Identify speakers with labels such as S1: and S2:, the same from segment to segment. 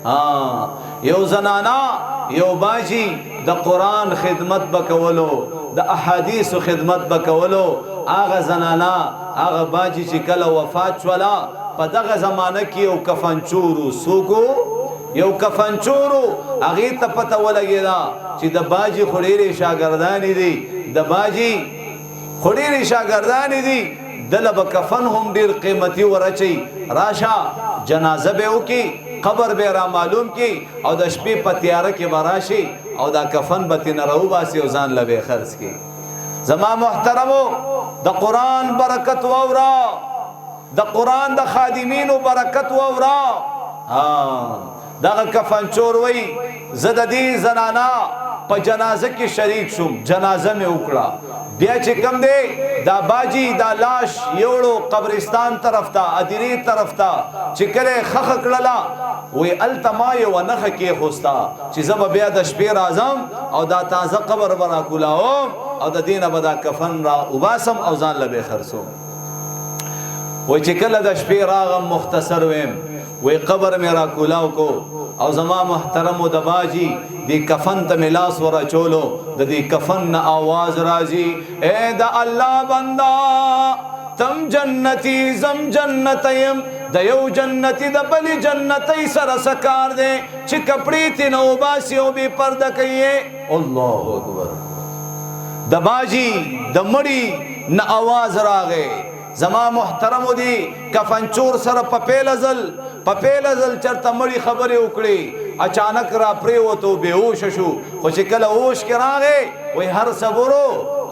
S1: یو زنانا یو باجی د قرآن خدمت بکولو د احادیث خدمت بکولو آغا زنانا آغا باجی چې کله وفات شولا په دغه زمانه کې یو کفنچورو سوکو یو کفنچورو هغې ته پته ولګېده چې د باجی خو ډېرې شاګردانې دي د باجی خو ډېرې شاګردانې دي دله به کفن هم ډېر قیمتي ورچوي راشه جنازه به وکړي قبر به را معلوم کی او د شپې په تیاره کې به راشي او دا کفن به ترې نه راوباسي او ځان له به خرڅ کړي. زما محترمو د قرآن برکت واوره د قرآن د خادمینو برکت واوره. دغه کفنچور وی زه د دې زنانا په جنازه کې شریک شوم جنازه مې وکړه بیا چې کم دی دا باجی دا لاش یوړو قبرستان طرف ته ادیرې طرف ته چې کله خخ کړله وی الته ما یو نخه کېښوسته چې زه به بیا د شپې راځم او دا تازه قبر به راکولاوم او د دې نه به دا کفن را وباسم او ځان له به خرڅوم. وی چې کله د شپې راغم مختصر ویم وی قبر مې راکولاو کو او زما محترمو د باجی دی کفن ته ملاس ورا چولو د دې کفن نه آواز راځي اے د الله بندا تم جنتی زم جنتیم د یو جنتی د بلی جنتی سره سکار دی چې کپڑی تی نو باسی او بی پرده کئیے. اللہ اکبر. د باجی د مړی نه آواز راغی زما محترمو دی کفنچور سره په پیل ازل چرته مړی خبرې وکړي اچانک را پریوتو بیهوش شو خو چې کله هوش کې راغی وی هر صبرو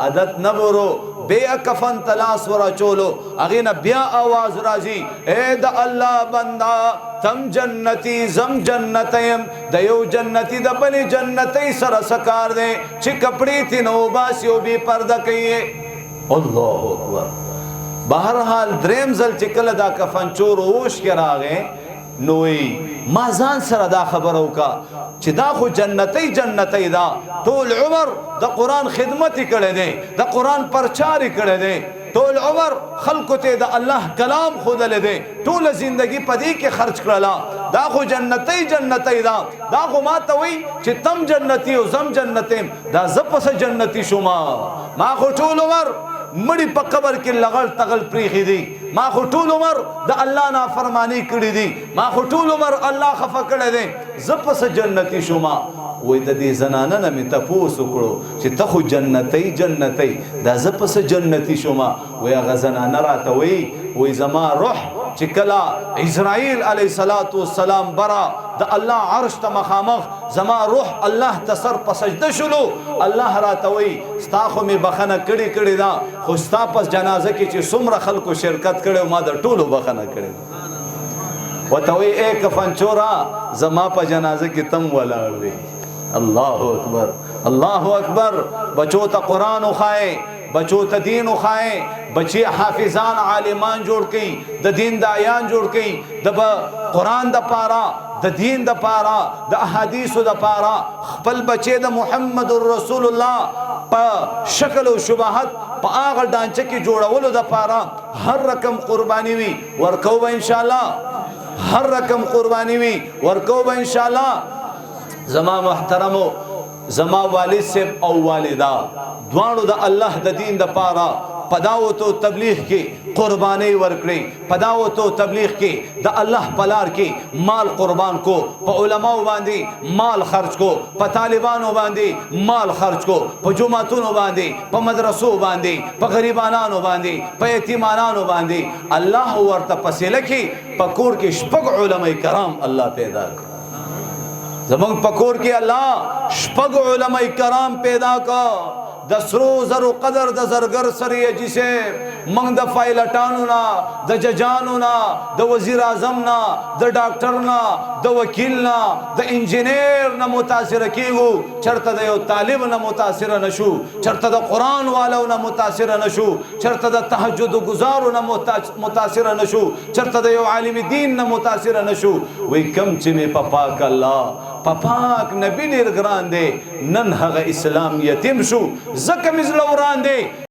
S1: عادت نبرو بیا کفن تلاس ورا چولو هغې نه بیا آواز راځي اے د الله بندا تم جنتی زم جنتیم د یو جنتی د بلې جنتۍ سره سکار دی چې کپړې تې نه وباسي او بې پرده کوي. الله اکبر. بهرحال دریم ځل چې کله دا کفنچور هوش کې راغی نو ما ځان سره دا خبره وکړه چې دا خو جنتۍ دا ټول عمر د قرآن خدمت یې کړی دی د قرآن پرچار یې کړی دی ټول عمر خلکو ته د الله کلام ښودلی دی ټوله زندګي په دې کې خرچ کړله دا خو جنتۍ دا خو ما ته وایي چې تم جنتي او زم جنتیم دا زه پسه جنتي شوما ما خو ټول عمر مړی په قبر کې لغړ تغل پریخي دي ما خو ټول عمر د الله نافرمانی کړی دي ما خو ټول عمر الله خفه کړی دی زه پسه جنتي شوما. وای د دې زنانه نه مې تپوس وکړو چې ته خو جنتۍ دا زه پسه جنتي شوما. وای هغه زنانه راته وای زما روح چې کله اسرائیل علیه السلام برا د الله عرش ته مخامخ زما روح الله ته سر په سجده شلو الله راته وای ستا خو مې بخنه کړې ده خو ستا پس جنازه کې چې څومره خلکو شرکت کړی ما د ټولو بخنه کړې ورته وای اے کفنچورا زما په جنازه کې تم ولاړ وې. الله اکبر الله اکبر. بچو ته قرآن وښایې بچو ته دین وښایې بچی حافظان عالمان جوړ کړي د دین دایان جوړ کړي د قرآن د پاره د دین د پاره د احادیثو د پاره خپل بچی د محمد رسول الله په شکل او شباهت په هغه ډانچه کې جوړولو د پاره هر رقم قرباني وي ورکو به انشاءالله هر رقم قرباني وي ورکو به انشاءالله. زما محترمو زما والد صاحب او والده دواړو د الله د دین د پاره پداوت او تبلیغ کې قرباني ورکړي پداوت او تبلیغ کې د الله پلار کې مال قربان کو په علماو باندې مال خرج کو په طالبانو باندې مال خرج کو په جمعتونو باندې په مدرسو باندې په غریبانو باندې په یتیمانو باندې الله ورته فصله کې پکور کې شپږ علماء کرام الله پیدا کړ زمونږ پکور کې الله شپږ علماء کرام پیدا کړ د سرو زرو قدر د زرګر سره جسه منګ د پایلټانو نه د ججانو نه د وزیر اعظم نه د ډاکټر نه د وکیل نه د انجینیر نه متاثر کیږو چرته د یو طالب نه متاثر نشو چرته د قرآن والو نه متاثر نشو چرته د تهجد گزارو نه متاثر نشو چرته د یو عالم دین نه متاثر نشو. وی کم چې مې په پاک الله په پاک نبی ډېر ګران دی نن هغه اسلام یتیم شو زکه مې زړه وران دی